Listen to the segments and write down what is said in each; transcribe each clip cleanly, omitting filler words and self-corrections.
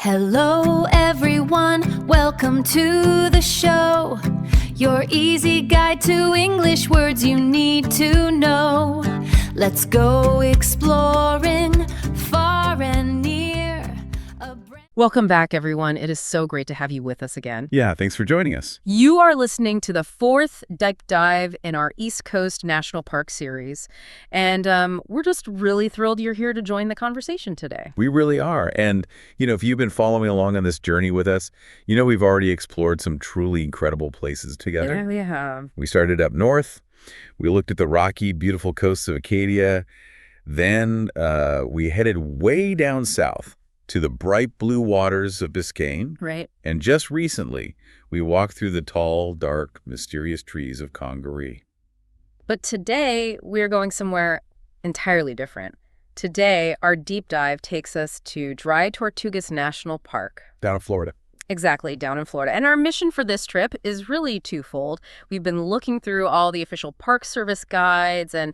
Hello, everyone. Welcome to the show. Your easy guide to English words you need to know. Let's go exploring far and near. Welcome back, everyone. It is so great to have you with us again. Yeah, thanks for joining us. You are listening to the fourth deep dive in our East Coast National Park series, and we're just really thrilled you're here to join the conversation today. We really are. And, if you've been following along on this journey with us, we've already explored some truly incredible places together. Yeah, we have. We started up north. We looked at the rocky, beautiful coasts of Acadia. Then we headed way down south to the bright blue waters of Biscayne. Right. And just recently, we walked through the tall, dark, mysterious trees of Congaree. But today, we're going somewhere entirely different. Today, our deep dive takes us to Dry Tortugas National Park. Down in Florida. Exactly, down in Florida. And our mission for this trip is really twofold. We've been looking through all the official Park Service guides and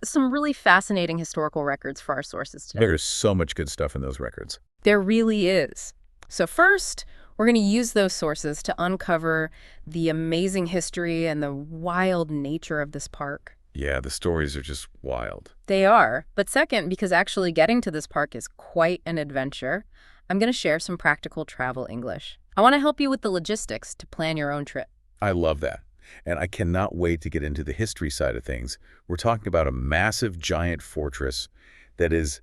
some really fascinating historical records for our sources today. There's so much good stuff in those records. There really is. So first, we're going to use those sources to uncover the amazing history and the wild nature of this park. Yeah, the stories are just wild. They are. But second, because actually getting to this park is quite an adventure, I'm going to share some practical travel English. I want to help you with the logistics to plan your own trip. I love that. And I cannot wait to get into the history side of things. We're talking about a massive, giant fortress that is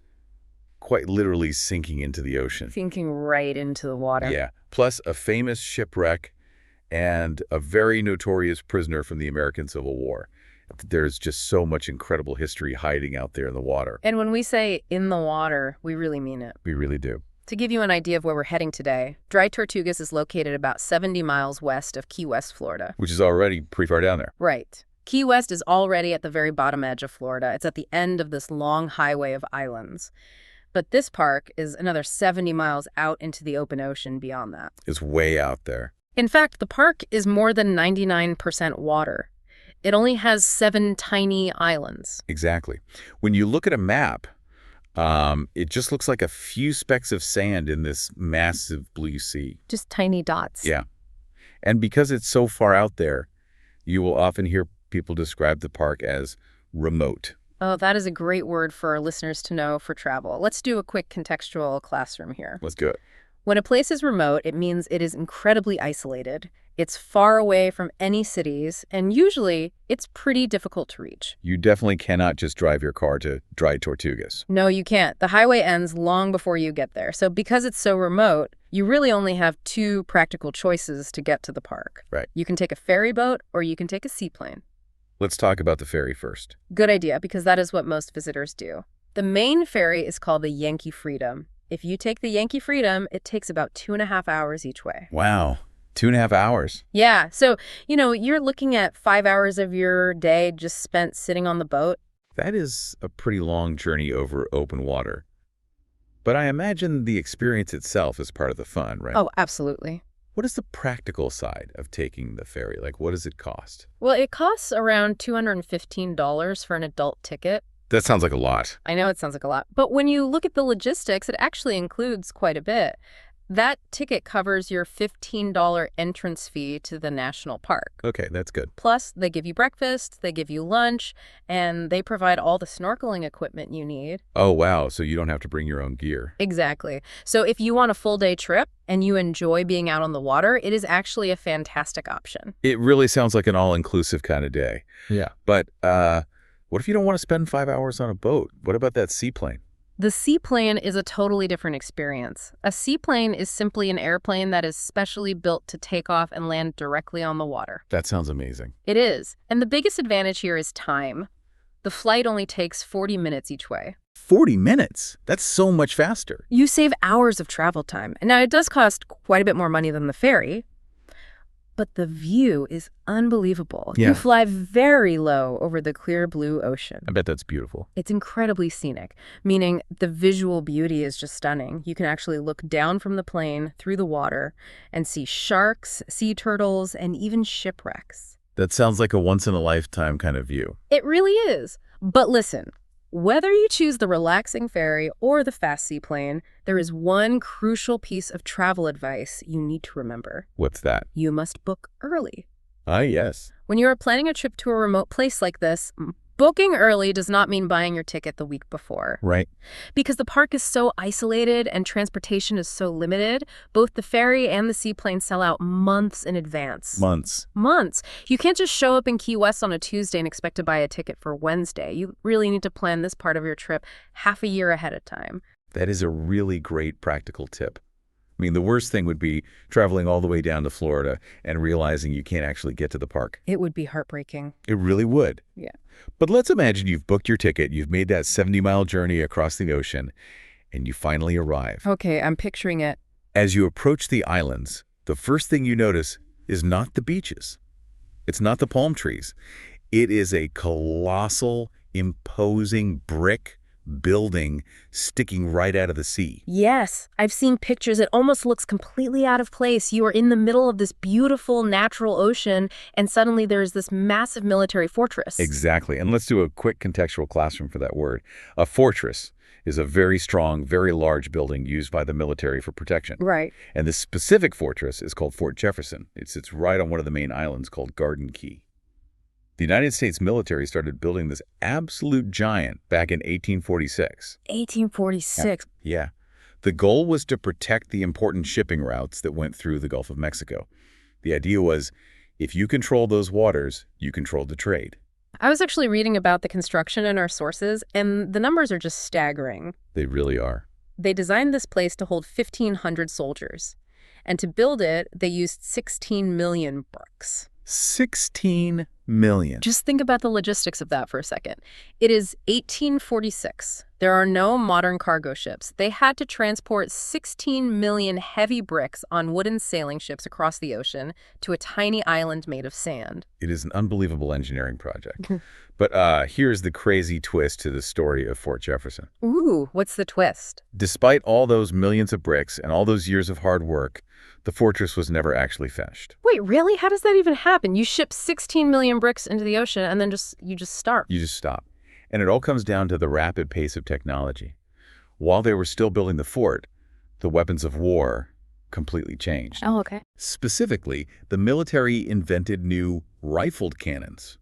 quite literally sinking into the ocean. Sinking right into the water. Yeah, plus a famous shipwreck and a very notorious prisoner from the American Civil War. There's just so much incredible history hiding out there in the water. And when we say in the water, we really mean it. We really do. To give you an idea of where we're heading today, Dry Tortugas is located about 70 miles west of Key West, Florida. Which is already pretty far down there. Right. Key West is already at the very bottom edge of Florida. It's at the end of this long highway of islands. But this park is another 70 miles out into the open ocean beyond that. It's way out there. In fact, the park is more than 99% water. It only has 7 tiny islands. Exactly. When you look at a map, it just looks like a few specks of sand in this massive blue sea. Just tiny dots. Yeah. And because it's so far out there, you will often hear people describe the park as remote. Oh, that is a great word for our listeners to know for travel. Let's do a quick contextual classroom here. Let's do it. When a place is remote, it means it is incredibly isolated. It's far away from any cities, and usually it's pretty difficult to reach. You definitely cannot just drive your car to Dry Tortugas. No, you can't. The highway ends long before you get there. So because it's so remote, you really only have 2 practical choices to get to the park. Right. You can take a ferry boat or you can take a seaplane. Let's talk about the ferry first. Good idea, because that is what most visitors do. The main ferry is called the Yankee Freedom. If you take the Yankee Freedom, it takes about 2.5 hours each way. Wow. 2.5 hours. Yeah. So, you're looking at 5 hours of your day just spent sitting on the boat. That is a pretty long journey over open water. But I imagine the experience itself is part of the fun, right? Oh, absolutely. What is the practical side of taking the ferry? Like, what does it cost? Well, it costs around $215 for an adult ticket. That sounds like a lot. I know it sounds like a lot. But when you look at the logistics, it actually includes quite a bit. That ticket covers your $15 entrance fee to the national park. Okay, that's good. Plus, they give you breakfast, they give you lunch, and they provide all the snorkeling equipment you need. Oh, wow. So you don't have to bring your own gear. Exactly. So if you want a full-day trip and you enjoy being out on the water, it is actually a fantastic option. It really sounds like an all-inclusive kind of day. Yeah. But what if you don't want to spend 5 hours on a boat? What about that seaplane? The seaplane is a totally different experience. A seaplane is simply an airplane that is specially built to take off and land directly on the water. That sounds amazing. It is. And the biggest advantage here is time. The flight only takes 40 minutes each way. 40 minutes? That's so much faster. You save hours of travel time. And now it does cost quite a bit more money than the ferry, but the view is unbelievable. Yeah. You fly very low over the clear blue ocean. I bet that's beautiful. It's incredibly scenic, meaning the visual beauty is just stunning. You can actually look down from the plane through the water and see sharks, sea turtles, and even shipwrecks. That sounds like a once-in-a-lifetime kind of view. It really is. But listen, Whether you choose the relaxing ferry or the fast seaplane, there is one crucial piece of travel advice you need to remember. What's that? You must book early. Ah, yes. When you are planning a trip to a remote place like this, booking early does not mean buying your ticket the week before. Right. Because the park is so isolated and transportation is so limited, both the ferry and the seaplane sell out months in advance. Months. Months. You can't just show up in Key West on a Tuesday and expect to buy a ticket for Wednesday. You really need to plan this part of your trip half a year ahead of time. That is a really great practical tip. I mean, the worst thing would be traveling all the way down to Florida and realizing you can't actually get to the park. It would be heartbreaking. It really would. Yeah. But let's imagine you've booked your ticket, you've made that 70-mile journey across the ocean, and you finally arrive. Okay, I'm picturing it. As you approach the islands, the first thing you notice is not the beaches. It's not the palm trees. It is a colossal, imposing brick building sticking right out of the sea. Yes, I've seen pictures. It almost looks completely out of place. You are in the middle of this beautiful natural ocean, and suddenly there's this massive military fortress. Exactly. And let's do a quick contextual classroom for that word. A fortress is a very strong, very large building used by the military for protection. Right. And this specific fortress is called Fort Jefferson. It sits right on one of the main islands called Garden Key. The United States military started building this absolute giant back in 1846. 1846. Yeah. The goal was to protect the important shipping routes that went through the Gulf of Mexico. The idea was, if you control those waters, you controlled the trade. I was actually reading about the construction in our sources, and the numbers are just staggering. They really are. They designed this place to hold 1,500 soldiers. And to build it, they used 16 million bricks. 16 million. Just think about the logistics of that for a second. It is 1846. There are no modern cargo ships. They had to transport 16 million heavy bricks on wooden sailing ships across the ocean to a tiny island made of sand. It is an unbelievable engineering project. But here's the crazy twist to the story of Fort Jefferson. Ooh, what's the twist? Despite all those millions of bricks and all those years of hard work, the fortress was never actually finished. Wait, really? How does that even happen? You ship 16 million bricks into the ocean and then you just start. You just stop. And it all comes down to the rapid pace of technology. While they were still building the fort, the weapons of war completely changed. Oh, okay. Specifically, the military invented new rifled cannons.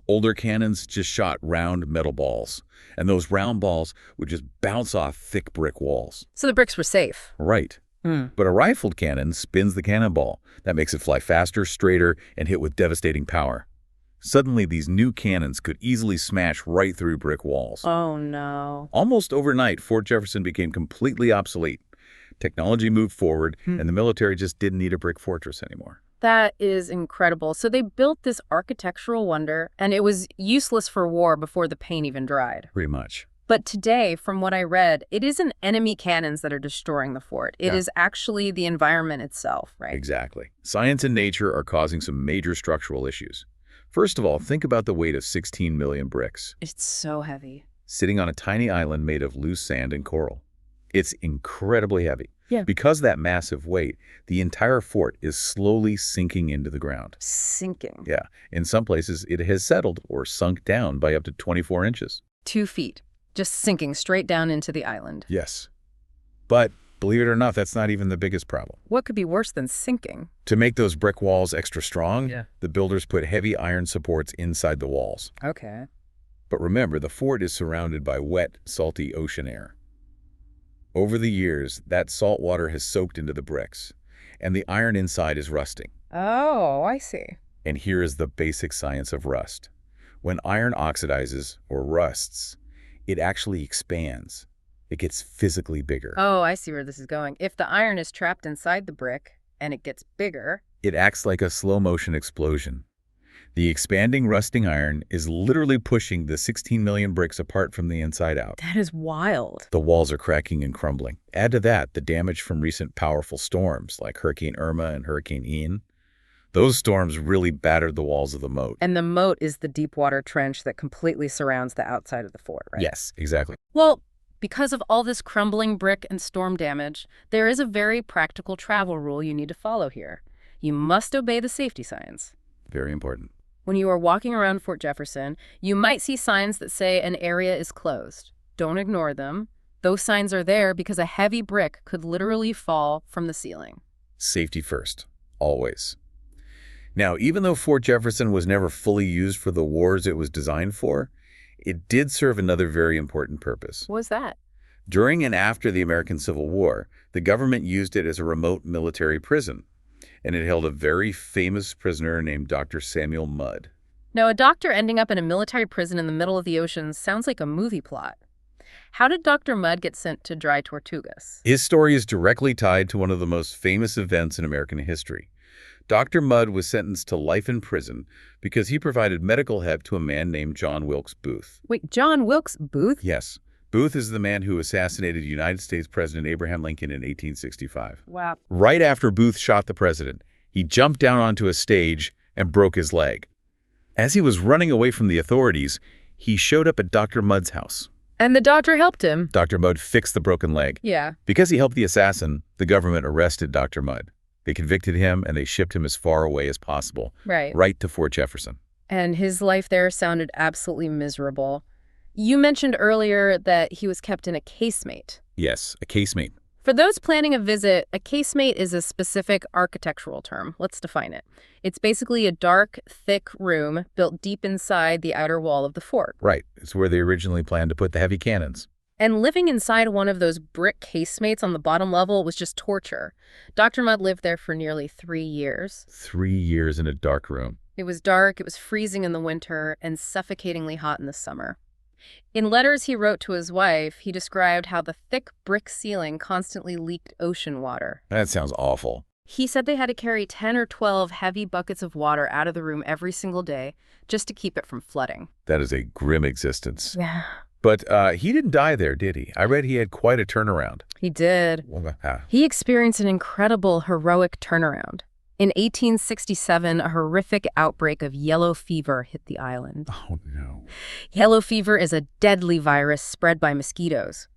Older cannons just shot round metal balls, and those round balls would just bounce off thick brick walls. So the bricks were safe. Right. But a rifled cannon spins the cannonball. That makes it fly faster, straighter, and hit with devastating power. Suddenly, these new cannons could easily smash right through brick walls. Oh, no. Almost overnight, Fort Jefferson became completely obsolete. Technology moved forward, and the military just didn't need a brick fortress anymore. That is incredible. So they built this architectural wonder, and it was useless for war before the paint even dried. Pretty much. But today, from what I read, it isn't enemy cannons that are destroying the fort. It is actually the environment itself, right? Exactly. Science and nature are causing some major structural issues. First of all, think about the weight of 16 million bricks. It's so heavy. Sitting on a tiny island made of loose sand and coral. It's incredibly heavy. Yeah. Because of that massive weight, the entire fort is slowly sinking into the ground. Sinking. Yeah. In some places, it has settled or sunk down by up to 24 inches. 2 feet. Just sinking straight down into the island. Yes. But believe it or not, that's not even the biggest problem. What could be worse than sinking? To make those brick walls extra strong, Yeah. the builders put heavy iron supports inside the walls. Okay. But remember, the fort is surrounded by wet, salty ocean air. Over the years, that salt water has soaked into the bricks, and the iron inside is rusting. Oh, I see. And here is the basic science of rust. When iron oxidizes, or rusts, it actually expands. It gets physically bigger. Oh, I see where this is going. If the iron is trapped inside the brick and it gets bigger... It acts like a slow-motion explosion. The expanding, rusting iron is literally pushing the 16 million bricks apart from the inside out. That is wild. The walls are cracking and crumbling. Add to that the damage from recent powerful storms like Hurricane Irma and Hurricane Ian. Those storms really battered the walls of the moat. And the moat is the deep water trench that completely surrounds the outside of the fort, right? Yes, exactly. Well, because of all this crumbling brick and storm damage, there is a very practical travel rule you need to follow here. You must obey the safety signs. Very important. When you are walking around Fort Jefferson, you might see signs that say an area is closed. Don't ignore them. Those signs are there because a heavy brick could literally fall from the ceiling. Safety first, always. Now, even though Fort Jefferson was never fully used for the wars it was designed for, it did serve another very important purpose. What was that? During and after the American Civil War, the government used it as a remote military prison, and it held a very famous prisoner named Dr. Samuel Mudd. Now, a doctor ending up in a military prison in the middle of the ocean sounds like a movie plot. How did Dr. Mudd get sent to dry Tortugas? His story is directly tied to one of the most famous events in American history. Dr. Mudd was sentenced to life in prison because he provided medical help to a man named John Wilkes Booth. Wait, John Wilkes Booth? Yes. Booth is the man who assassinated United States President Abraham Lincoln in 1865. Wow. Right after Booth shot the president, he jumped down onto a stage and broke his leg. As he was running away from the authorities, he showed up at Dr. Mudd's house. And the doctor helped him. Dr. Mudd fixed the broken leg. Yeah. Because he helped the assassin, the government arrested Dr. Mudd. They convicted him and they shipped him as far away as possible, right to Fort Jefferson. And his life there sounded absolutely miserable. You mentioned earlier that he was kept in a casemate. Yes, a casemate. For those planning a visit, a casemate is a specific architectural term. Let's define it. It's basically a dark, thick room built deep inside the outer wall of the fort. Right. It's where they originally planned to put the heavy cannons. And living inside one of those brick casemates on the bottom level was just torture. Dr. Mudd lived there for nearly 3 years. 3 years in a dark room. It was dark, it was freezing in the winter, and suffocatingly hot in the summer. In letters he wrote to his wife, he described how the thick brick ceiling constantly leaked ocean water. That sounds awful. He said they had to carry 10 or 12 heavy buckets of water out of the room every single day just to keep it from flooding. That is a grim existence. Yeah. But he didn't die there, did he? I read he had quite a turnaround. He did. He experienced an incredible, heroic turnaround. In 1867, a horrific outbreak of yellow fever hit the island. Oh, no. Yellow fever is a deadly virus spread by mosquitoes.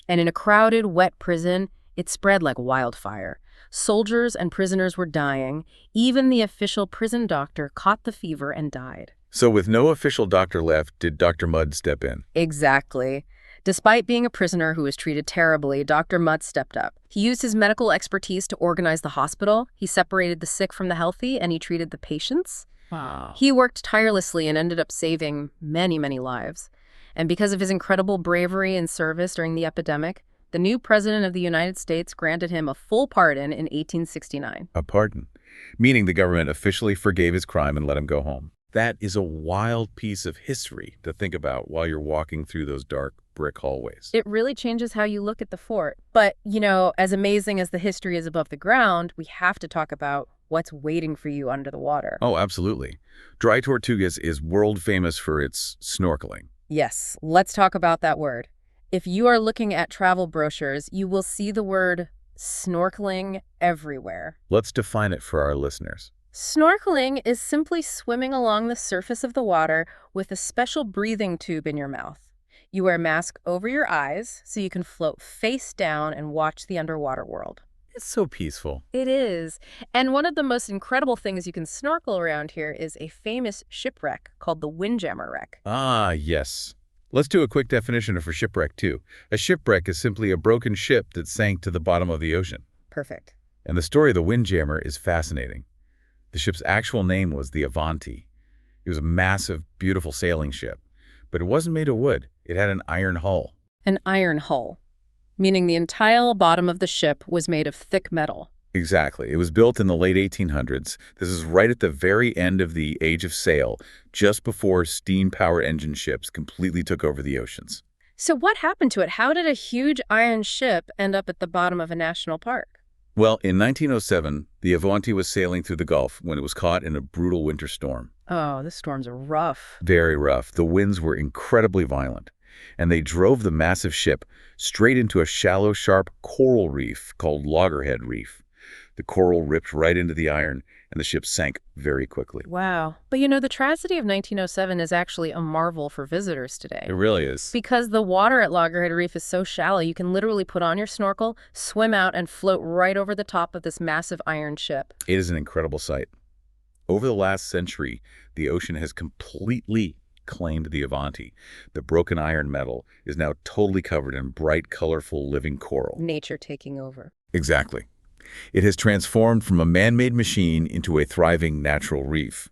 And in a crowded, wet prison, it spread like wildfire. Soldiers and prisoners were dying. Even the official prison doctor caught the fever and died. So with no official doctor left, did Dr. Mudd step in? Exactly. Despite being a prisoner who was treated terribly, Dr. Mudd stepped up. He used his medical expertise to organize the hospital. He separated the sick from the healthy, and he treated the patients. Wow. He worked tirelessly and ended up saving many, many lives. And because of his incredible bravery and service during the epidemic, the new president of the United States granted him a full pardon in 1869. A pardon, meaning the government officially forgave his crime and let him go home. That is a wild piece of history to think about while you're walking through those dark brick hallways. It really changes how you look at the fort. But, you know, as amazing as the history is above the ground, we have to talk about what's waiting for you under the water. Oh, absolutely. Dry Tortugas is world famous for its snorkeling. Yes, let's talk about that word. If you are looking at travel brochures, you will see the word snorkeling everywhere. Let's define it for our listeners. Snorkeling is simply swimming along the surface of the water with a special breathing tube in your mouth. You wear a mask over your eyes so you can float face down and watch the underwater world. It's so peaceful. It is. And one of the most incredible things you can snorkel around here is a famous shipwreck called the Windjammer Wreck. Ah, yes. Let's do a quick definition for shipwreck, too. A shipwreck is simply a broken ship that sank to the bottom of the ocean. Perfect. And the story of the Windjammer is fascinating. The ship's actual name was the Avanti. It was a massive, beautiful sailing ship. But it wasn't made of wood. It had an iron hull. An iron hull, meaning the entire bottom of the ship was made of thick metal. Exactly. It was built in the late 1800s. This is right at the very end of the age of sail, just before steam-powered engine ships completely took over the oceans. So what happened to it? How did a huge iron ship end up at the bottom of a national park? Well, in 1907, the Avanti was sailing through the Gulf when it was caught in a brutal winter storm. Oh, the storms are rough. Very rough. The winds were incredibly violent, and they drove the massive ship straight into a shallow, sharp coral reef called Loggerhead Reef. The coral ripped right into the iron, and the ship sank very quickly. Wow. But you know, the tragedy of 1907 is actually a marvel for visitors today. It really is. Because the water at Loggerhead Reef is so shallow, you can literally put on your snorkel, swim out, and float right over the top of this massive iron ship. It is an incredible sight. Over the last century, the ocean has completely claimed the Avanti. The broken iron metal is now totally covered in bright, colorful, living coral. Nature taking over. Exactly. It has transformed from a man-made machine into a thriving natural reef.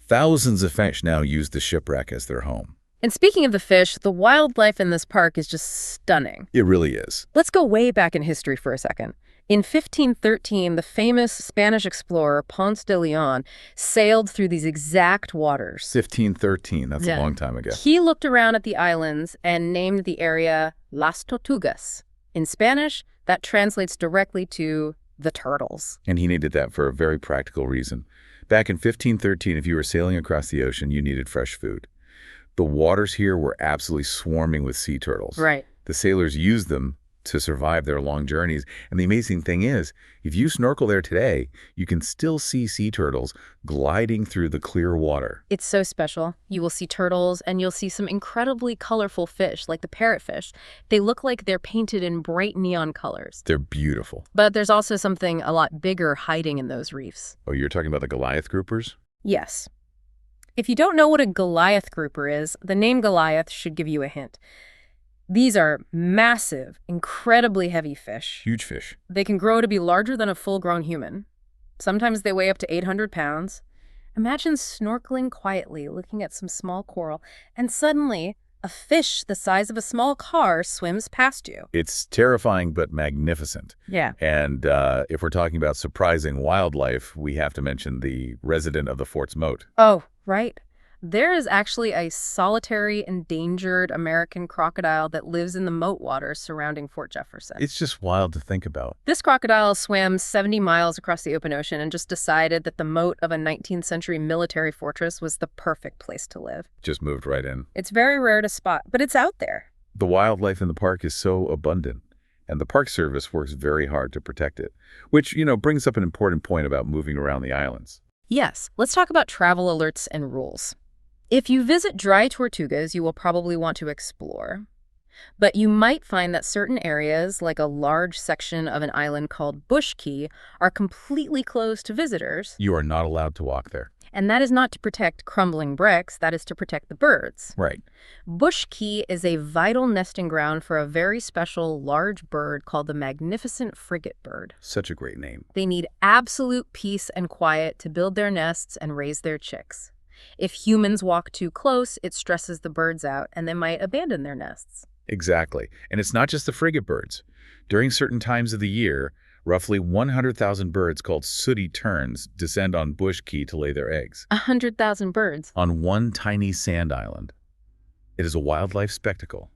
Thousands of fish now use the shipwreck as their home. And speaking of the fish, the wildlife in this park is just stunning. It really is. Let's go way back in history for a second. In 1513, the famous Spanish explorer Ponce de Leon sailed through these exact waters. 1513, that's a long time ago. He looked around at the islands and named the area Las Tortugas. In Spanish, that translates directly to the turtles. And he needed that for a very practical reason. Back in 1513, if you were sailing across the ocean, you needed fresh food. The waters here were absolutely swarming with sea turtles. Right. The sailors used them to survive their long journeys. And the amazing thing is, if you snorkel there today, you can still see sea turtles gliding through the clear water. It's so special. You will see turtles, and you'll see some incredibly colorful fish, like the parrotfish. They look like they're painted in bright neon colors. They're beautiful. But there's also something a lot bigger hiding in those reefs. Oh, you're talking about the Goliath groupers? Yes. If you don't know what a Goliath grouper is, the name Goliath should give you a hint. These are massive, incredibly heavy fish. Huge fish. They can grow to be larger than a full-grown human. Sometimes they weigh up to 800 pounds. Imagine snorkeling quietly, looking at some small coral, and suddenly a fish the size of a small car swims past you. It's terrifying but magnificent. Yeah. And if we're talking about surprising wildlife, we have to mention the resident of the fort's moat. Oh, right. There is actually a solitary, endangered American crocodile that lives in the moat waters surrounding Fort Jefferson. It's just wild to think about. This crocodile swam 70 miles across the open ocean and just decided that the moat of a 19th century military fortress was the perfect place to live. Just moved right in. It's very rare to spot, but it's out there. The wildlife in the park is so abundant, and the Park Service works very hard to protect it, which, brings up an important point about moving around the islands. Yes, let's talk about travel alerts and rules. If you visit dry Tortugas, you will probably want to explore. But you might find that certain areas, like a large section of an island called Bush Key, are completely closed to visitors. You are not allowed to walk there. And that is not to protect crumbling bricks, that is to protect the birds. Right. Bush Key is a vital nesting ground for a very special large bird called the magnificent frigate bird. Such a great name. They need absolute peace and quiet to build their nests and raise their chicks. If humans walk too close, it stresses the birds out and they might abandon their nests. Exactly. And it's not just the frigate birds. During certain times of the year, roughly 100,000 birds called sooty terns descend on Bush Key to lay their eggs. 100,000 birds. On one tiny sand island. It is a wildlife spectacle,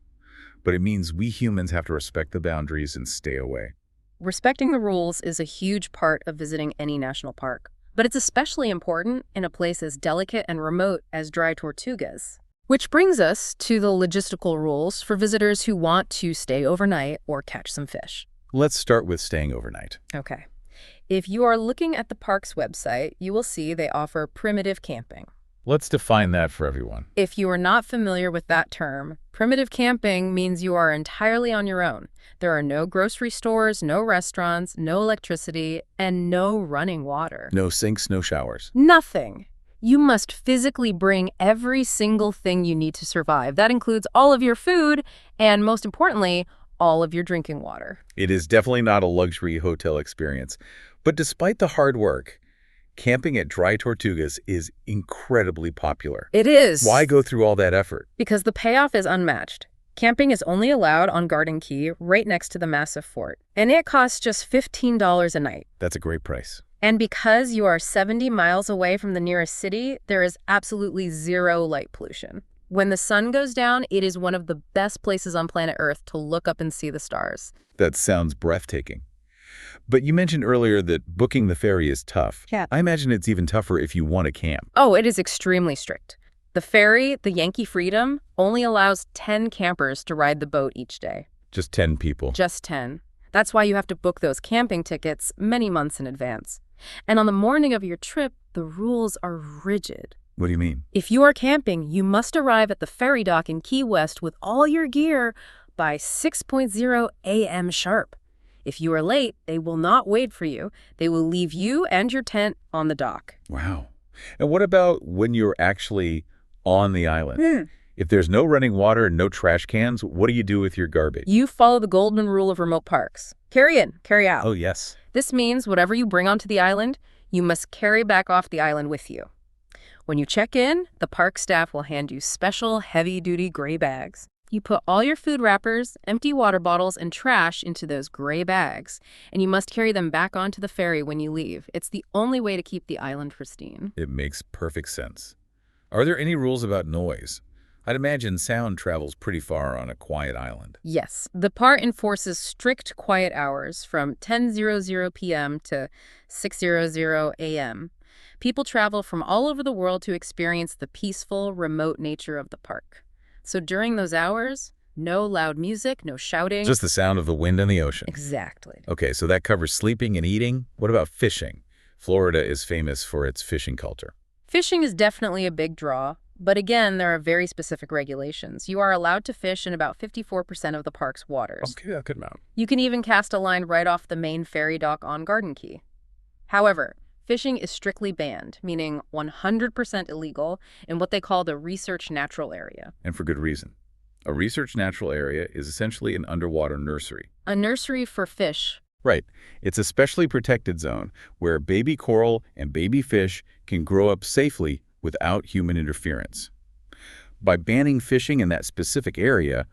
but it means we humans have to respect the boundaries and stay away. Respecting the rules is a huge part of visiting any national park. But it's especially important in a place as delicate and remote as dry Tortugas. Which brings us to the logistical rules for visitors who want to stay overnight or catch some fish. Let's start with staying overnight. Okay. If you are looking at the park's website, you will see they offer primitive camping. Let's define that for everyone. If you are not familiar with that term, primitive camping means you are entirely on your own. There are no grocery stores, no restaurants, no electricity, and no running water. No sinks, no showers. Nothing. You must physically bring every single thing you need to survive. That includes all of your food and, most importantly, all of your drinking water. It is definitely not a luxury hotel experience. But despite the hard work, camping at dry Tortugas is incredibly popular. It is. Why go through all that effort? Because the payoff is unmatched. Camping is only allowed on Garden Key, right next to the massive fort. And it costs just $15 a night. That's a great price. And because you are 70 miles away from the nearest city, there is absolutely zero light pollution. When the sun goes down, it is one of the best places on planet Earth to look up and see the stars. That sounds breathtaking. But you mentioned earlier that booking the ferry is tough. Yeah. I imagine it's even tougher if you want to camp. Oh, it is extremely strict. The ferry, the Yankee Freedom, only allows 10 campers to ride the boat each day. Just 10 people. Just 10. That's why you have to book those camping tickets many months in advance. And on the morning of your trip, the rules are rigid. What do you mean? If you are camping, you must arrive at the ferry dock in Key West with all your gear by 6:00 a.m. sharp. If you are late, they will not wait for you. They will leave you and your tent on the dock. Wow. And what about when you're actually on the island? If there's no running water and no trash cans, what do you do with your garbage? You follow the golden rule of remote parks. Carry in, carry out. Oh, yes. This means whatever you bring onto the island, you must carry back off the island with you. When you check in, the park staff will hand you special heavy-duty gray bags. You put all your food wrappers, empty water bottles, and trash into those gray bags, and you must carry them back onto the ferry when you leave. It's the only way to keep the island pristine. It makes perfect sense. Are there any rules about noise? I'd imagine sound travels pretty far on a quiet island. Yes, the part enforces strict quiet hours from 10:00 p.m. to 6:00 a.m. People travel from all over the world to experience the peaceful, remote nature of the park. So during those hours, no loud music, no shouting. Just the sound of the wind and the ocean. Exactly. Okay, so that covers sleeping and eating. What about fishing? Florida is famous for its fishing culture. Fishing is definitely a big draw, but again, there are very specific regulations. You are allowed to fish in about 54% of the park's waters. Okay, a good amount. You can even cast a line right off the main ferry dock on Garden Key. However, fishing is strictly banned, meaning 100% illegal in what they call the research natural area. And for good reason. A research natural area is essentially an underwater nursery. A nursery for fish. Right. It's a specially protected zone where baby coral and baby fish can grow up safely without human interference. By banning fishing in that specific area,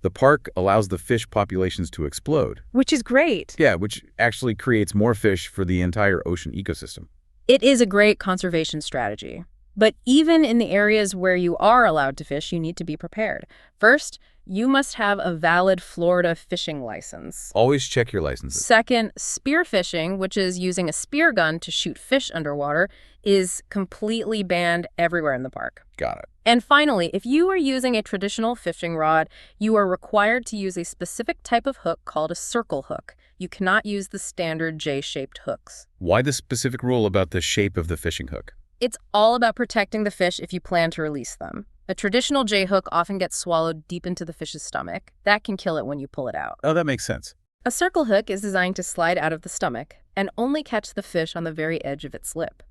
the park allows the fish populations to explode. Which is great. Yeah, which actually creates more fish for the entire ocean ecosystem. It is a great conservation strategy. But even in the areas where you are allowed to fish, you need to be prepared. First, you must have a valid Florida fishing license. Always check your licenses. Second, spearfishing, which is using a spear gun to shoot fish underwater, is completely banned everywhere in the park. Got it. And finally, if you are using a traditional fishing rod, you are required to use a specific type of hook called a circle hook. You cannot use the standard J-shaped hooks. Why the specific rule about the shape of the fishing hook? It's all about protecting the fish if you plan to release them. A traditional J-hook often gets swallowed deep into the fish's stomach. That can kill it when you pull it out. Oh, that makes sense. A circle hook is designed to slide out of the stomach and only catch the fish on the very edge of its lip.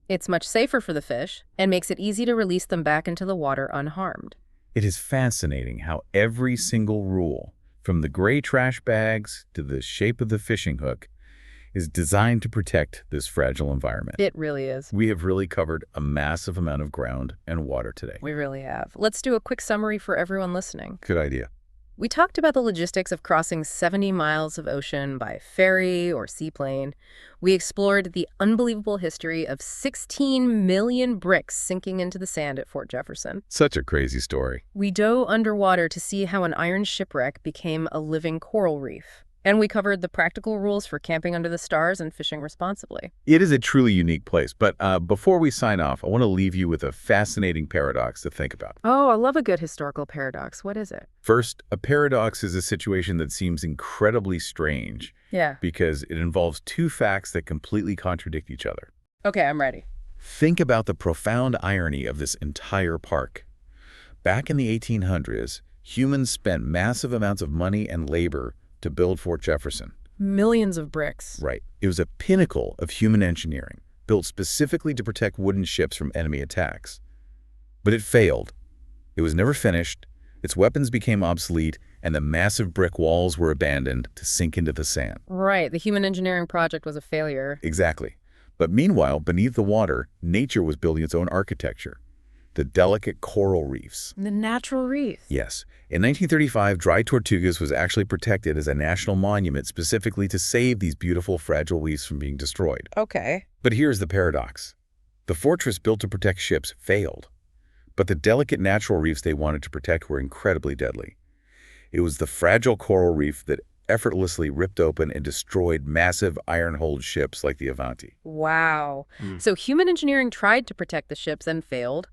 It's much safer for the fish and makes it easy to release them back into the water unharmed. It is fascinating how every single rule, from the gray trash bags to the shape of the fishing hook, is designed to protect this fragile environment. It really is. We have really covered a massive amount of ground and water today. We really have. Let's do a quick summary for everyone listening. Good idea. We talked about the logistics of crossing 70 miles of ocean by ferry or seaplane. We explored the unbelievable history of 16 million bricks sinking into the sand at Fort Jefferson. Such a crazy story. We dove underwater to see how an iron shipwreck became a living coral reef. And we covered the practical rules for camping under the stars and fishing responsibly. It is a truly unique place, but before we sign off, I want to leave you with a fascinating paradox to think about. Oh, I love a good historical paradox. What is it? First, a paradox is a situation that seems incredibly strange because it involves two facts that completely contradict each other. Okay, I'm ready. Think about the profound irony of this entire park. Back in the 1800s, humans spent massive amounts of money and labor to build Fort Jefferson. Millions of bricks. Right. It was a pinnacle of human engineering, built specifically to protect wooden ships from enemy attacks. But it failed. It was never finished, its weapons became obsolete, and the massive brick walls were abandoned to sink into the sand. Right. The human engineering project was a failure. Exactly. But meanwhile, beneath the water, nature was building its own architecture. The delicate coral reefs. The natural reef. Yes. In 1935, dry Tortugas was actually protected as a national monument specifically to save these beautiful, fragile reefs from being destroyed. Okay. But here's the paradox. The fortress built to protect ships failed, but the delicate natural reefs they wanted to protect were incredibly deadly. It was the fragile coral reef that effortlessly ripped open and destroyed massive iron-hulled ships like the Avanti. Wow. So human engineering tried to protect the ships and failed.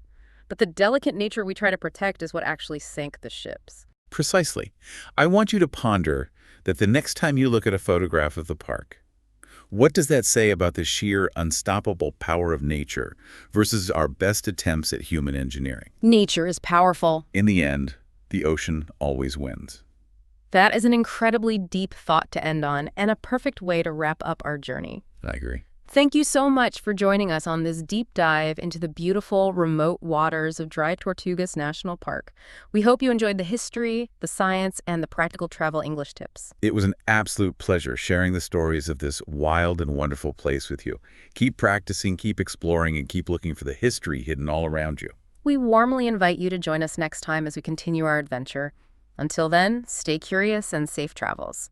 But the delicate nature we try to protect is what actually sank the ships. Precisely. I want you to ponder that the next time you look at a photograph of the park, what does that say about the sheer unstoppable power of nature versus our best attempts at human engineering? Nature is powerful. In the end, the ocean always wins. That is an incredibly deep thought to end on and a perfect way to wrap up our journey. I agree. Thank you so much for joining us on this deep dive into the beautiful, remote waters of Dry Tortugas National Park. We hope you enjoyed the history, the science, and the practical travel English tips. It was an absolute pleasure sharing the stories of this wild and wonderful place with you. Keep practicing, keep exploring, and keep looking for the history hidden all around you. We warmly invite you to join us next time as we continue our adventure. Until then, stay curious and safe travels.